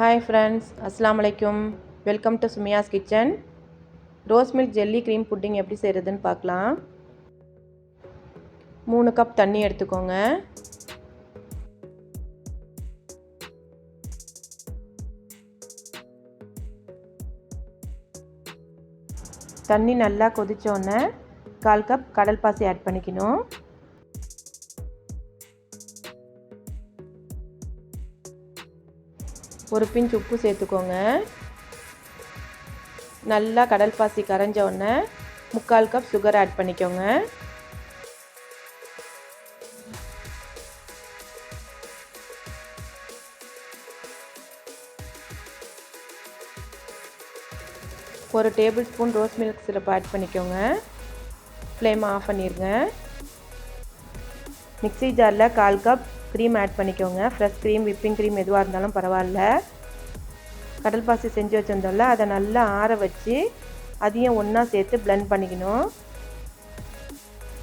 Hi friends, அஸ்ஸலாமு அலைக்கும். Welcome to Sumaiya's kitchen. Rose milk jelly cream pudding எப்படி செய்கிறதுன்னு பார்க்கலாம். 3 கப் தண்ணி எடுத்துக்கோங்க. தண்ணி நல்லா கொதிச்சோன்னே 1/4 கப் கடல் பாசி ஆட் பண்ணிக்கணும். ஒரு பிஞ்ச் உப்பு சேர்த்துக்கோங்க. நல்லா கடல் பாசி கரைஞ்ச உடனே 3/4 கப் சுகர் ஆட் பண்ணிக்கோங்க. ஒரு tablespoon rose milk syrup add பண்ணிக்கோங்க. ஃப்ளேம் ஆஃப் பண்ணிடுங்க. மிக்ஸி ஜாரில் 1/4 கப் க்ரீம் ஆட் பண்ணிக்கோங்க. ஃப்ரெஷ் க்ரீம், விப்பிங் க்ரீம் எதுவாக இருந்தாலும் பரவாயில்ல. கடல் பாசி செஞ்சு வச்சுருந்தோம்ல, அதை நல்லா ஆற வச்சு அதையும் ஒன்றா சேர்த்து பிளெண்ட் பண்ணிக்கணும்.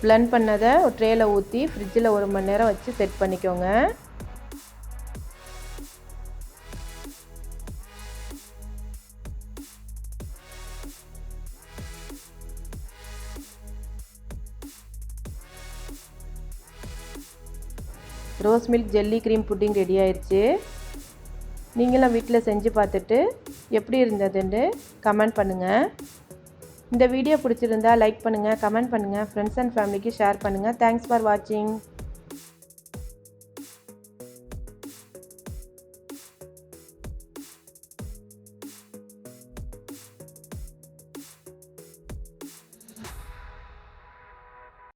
பிளெண்ட் பண்ணதை ஒரு ட்ரேயில் ஊற்றி ஃப்ரிட்ஜில் 1 மணி நேரம் வச்சு செட் பண்ணிக்கோங்க. Rose milk jelly cream pudding ready ஆயிடுச்சு. நீங்களும் வீட்டில் செஞ்சு பார்த்துட்டு எப்படி இருந்ததுன்னு கமெண்ட் பண்ணுங்கள். இந்த வீடியோ பிடிச்சிருந்தா லைக் பண்ணுங்கள், கமெண்ட் பண்ணுங்கள், ஃப்ரெண்ட்ஸ் அண்ட் ஃபேமிலிக்கு ஷேர் பண்ணுங்கள். தேங்க்ஸ் ஃபார் வாட்சிங்.